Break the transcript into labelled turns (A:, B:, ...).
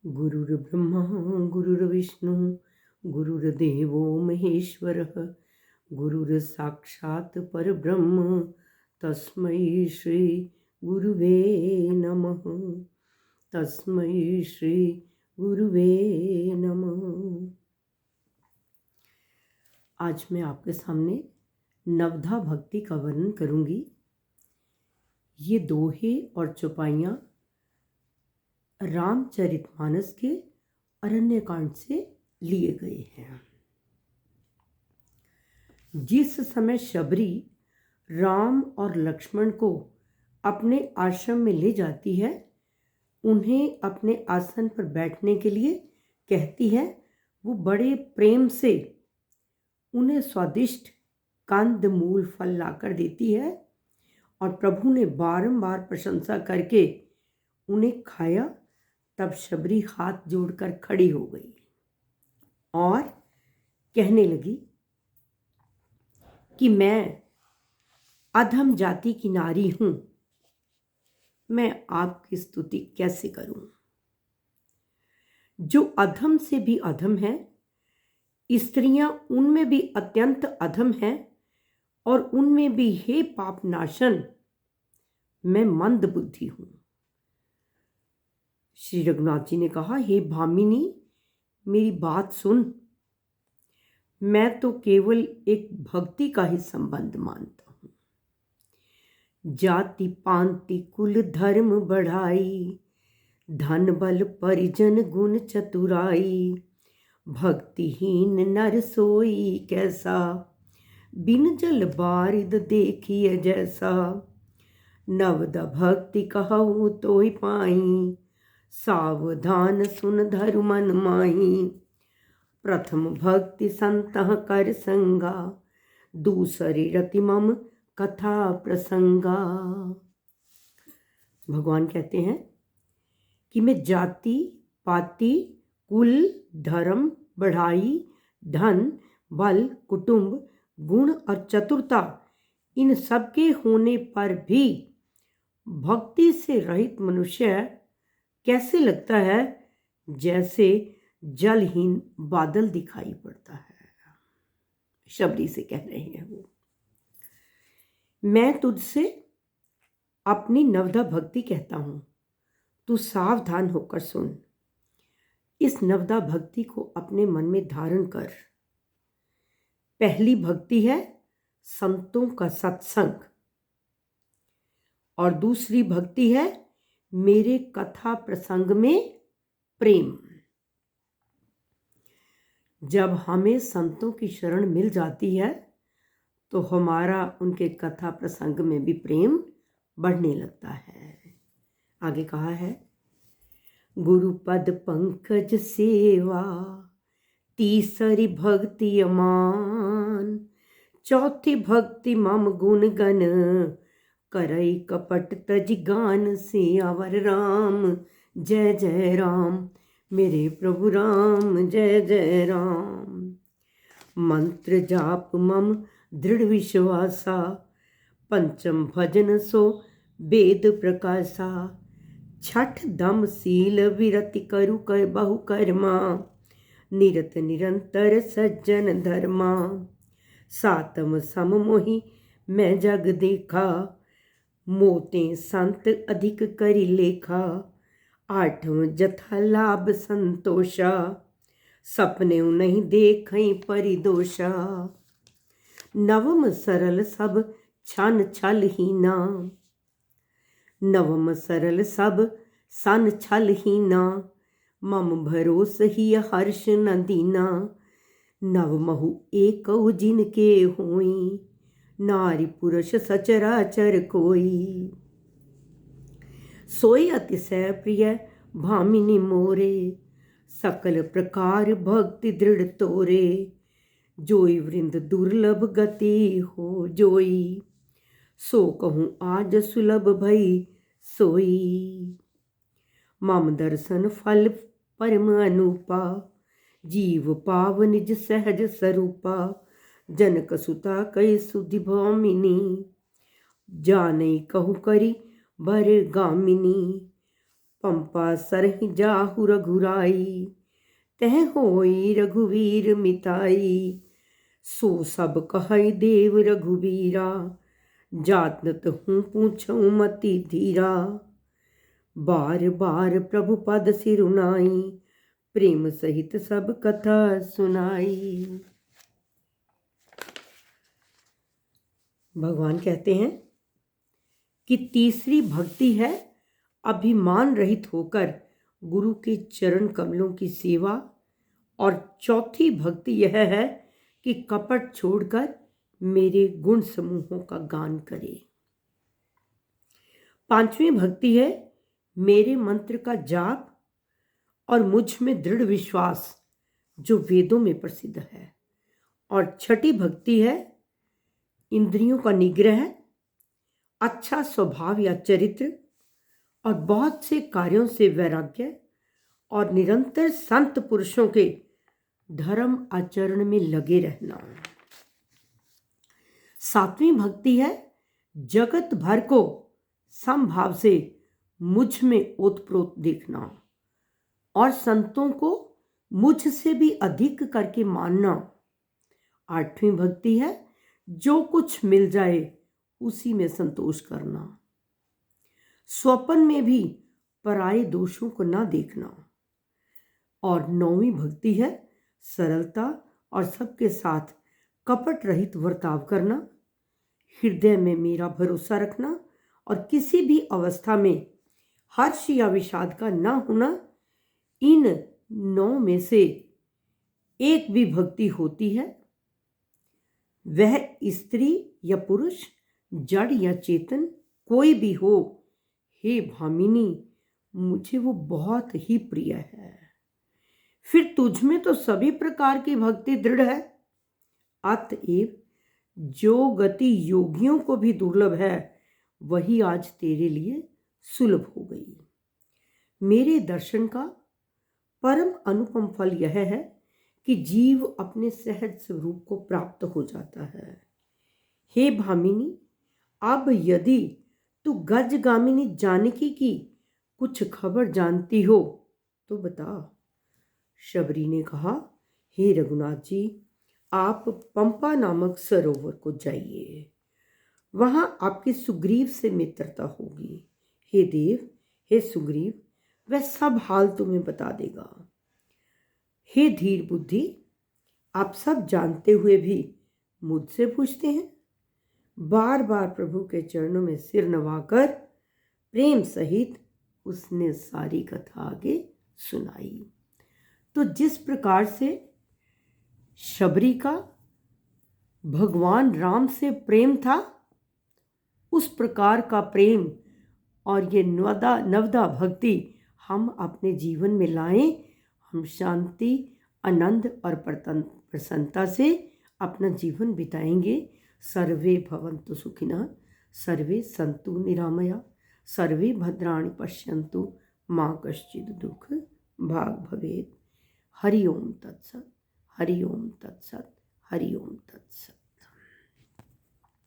A: गुरुर्ब्रह्मा गुरुर्विष्णु गुरुर्देवो महेश्वरः गुरुर्साक्षात् परब्रह्म तस्मै श्री गुरुवे नमः। तस्मै श्री गुरुवे नमः। आज मैं आपके सामने नवधा भक्ति का वर्णन करूंगी। ये दोहे और चौपाइयाँ रामचरितमानस के अरण्यकांड से लिए गए हैं। जिस समय शबरी राम और लक्ष्मण को अपने आश्रम में ले जाती है, उन्हें अपने आसन पर बैठने के लिए कहती है, वो बड़े प्रेम से उन्हें स्वादिष्ट कंद मूल फल लाकर देती है और प्रभु ने बारंबार प्रशंसा करके उन्हें खाया। तब शबरी हाथ जोड़कर खड़ी हो गई और कहने लगी कि मैं अधम जाति की नारी हूं, मैं आपकी स्तुति कैसे करूं। जो अधम से भी अधम है, स्त्रियां उनमें भी अत्यंत अधम हैं और उनमें भी हे पाप नाशन, मैं मंद बुद्धि हूं। श्री रघुनाथ जी ने कहा, हे भामिनी, मेरी बात सुन। मैं तो केवल एक भक्ति का ही संबंध मानता हूं। जाति पांति कुल धर्म बढ़ाई, धन बल परिजन गुण चतुराई। भक्तिहीन नर सोई कैसा, बिन जल बारिद देखिए जैसा। नवदा भक्ति कहूँ तो ही पाई, सावधान सुन धरु मन माही। प्रथम भक्ति संतः कर संगा, दूसरी रति मम कथा प्रसंगा। भगवान कहते हैं कि मैं जाति पाति कुल धर्म बढ़ाई, धन बल कुटुंब गुण और चतुरता, इन सबके होने पर भी भक्ति से रहित मनुष्य कैसे लगता है, जैसे जलहीन बादल दिखाई पड़ता है। शबरी से कह रहे हैं वो, मैं तुझसे अपनी नवधा भक्ति कहता हूं, तू सावधान होकर सुन। इस नवधा भक्ति को अपने मन में धारण कर। पहली भक्ति है संतों का सत्संग और दूसरी भक्ति है मेरे कथा प्रसंग में प्रेम। जब हमें संतों की शरण मिल जाती है तो हमारा उनके कथा प्रसंग में भी प्रेम बढ़ने लगता है। आगे कहा है, गुरुपद पंकज सेवा, तीसरी भक्ति अमान। चौथी भक्ति मम गुण गण, करई कपट तज गान। सियावर राम जय जय राम, मेरे प्रभु राम जय जय राम। मंत्र जाप मम दृढ़ विश्वासा, पंचम भजन सो वेद प्रकाशा। छठ दम सील विरति करु कर बहु कर्मा, निरत निरंतर सज्जन धर्मा। सातम सम मोहि मैं जग देखा, मोते संत अधिक करि लेखा। आठवें जथा लाभ संतोषा, सपने नहीं देखई परिदोषा। नवम सरल सब छन छल हीना, नवम सरल सब सन छल हीना। मम भरोस ही हर्ष न दीना, नवमहु एक जिनके होई। नारी पुरुष सचराचर कोई, सोई अतिशय प्रिय भामिनी मोरे। सकल प्रकार भक्ति दृढ़ तोरे, जोई वृंद दुर्लभ गति हो जोई। सो कहूँ आज सुलभ भई सोई। मम दर्शन फल परम अनुपा, जीव पाव निज सहज स्वरूपा। जनक सुता कई सुधि भामिनी, जाने कहु करी बर गामिनी। पंपा सरहि जाहु रघुराई, तह होई रघुवीर मिताई। सो सब कहै देव रघुवीरा, जात न तहु पूछऊँ मति धीरा। बार बार प्रभु पद सिरुनाई, प्रेम सहित सब कथा सुनाई। भगवान कहते हैं कि तीसरी भक्ति है अभिमान रहित होकर गुरु के चरण कमलों की सेवा, और चौथी भक्ति यह है कि कपट छोड़कर मेरे गुण समूहों का गान करे। पांचवी भक्ति है मेरे मंत्र का जाप और मुझ में दृढ़ विश्वास जो वेदों में प्रसिद्ध है। और छठी भक्ति है इंद्रियों का निग्रह, अच्छा स्वभाव या चरित्र, और बहुत से कार्यों से वैराग्य, और निरंतर संत पुरुषों के धर्म आचरण में लगे रहना। सातवीं भक्ति है जगत भर को समभाव से मुझ में ओतप्रोत देखना और संतों को मुझसे भी अधिक करके मानना। आठवीं भक्ति है जो कुछ मिल जाए उसी में संतोष करना, स्वप्न में भी पराये दोषों को ना देखना। और नौवीं भक्ति है सरलता और सबके साथ कपट रहित वर्ताव करना, हृदय में मेरा भरोसा रखना, और किसी भी अवस्था में हर्ष या विषाद का ना होना। इन 9 में से एक भी भक्ति होती है, वह स्त्री या पुरुष, जड़ या चेतन, कोई भी हो, हे भामिनी मुझे वो बहुत ही प्रिय है। फिर तुझ में तो सभी प्रकार की भक्ति दृढ़ है, अतएव जो गति योगियों को भी दुर्लभ है वही आज तेरे लिए सुलभ हो गई। मेरे दर्शन का परम अनुपम फल यह है कि जीव अपने सहज स्वरूप को प्राप्त हो जाता है। हे भामिनी, अब यदि तू गजगामिनी जानकी की कुछ खबर जानती हो तो बता। शबरी ने कहा, हे रघुनाथ जी, आप पंपा नामक सरोवर को जाइए, वहां आपकी सुग्रीव से मित्रता होगी। हे देव, हे सुग्रीव, वह सब हाल तुम्हें बता देगा। हे धीर बुद्धि, आप सब जानते हुए भी मुझसे पूछते हैं। बार बार प्रभु के चरणों में सिर नवाकर प्रेम सहित उसने सारी कथा आगे सुनाई। तो जिस प्रकार से शबरी का भगवान राम से प्रेम था, उस प्रकार का प्रेम और ये नवदा भक्ति हम अपने जीवन में लाएं। हम शांति, आनंद और प्रसन्नता से अपना जीवन बिताएंगे। सर्वे भवन्तु सुखिनः, सर्वे सन्तु निरामया, सर्वे भद्राणि पश्यन्तु, मा कश्चित् दुःख भाग् भवेत्। हरि ओम तत्सत्, हरि ओम तत्सत्, हरि ओम तत्सत्।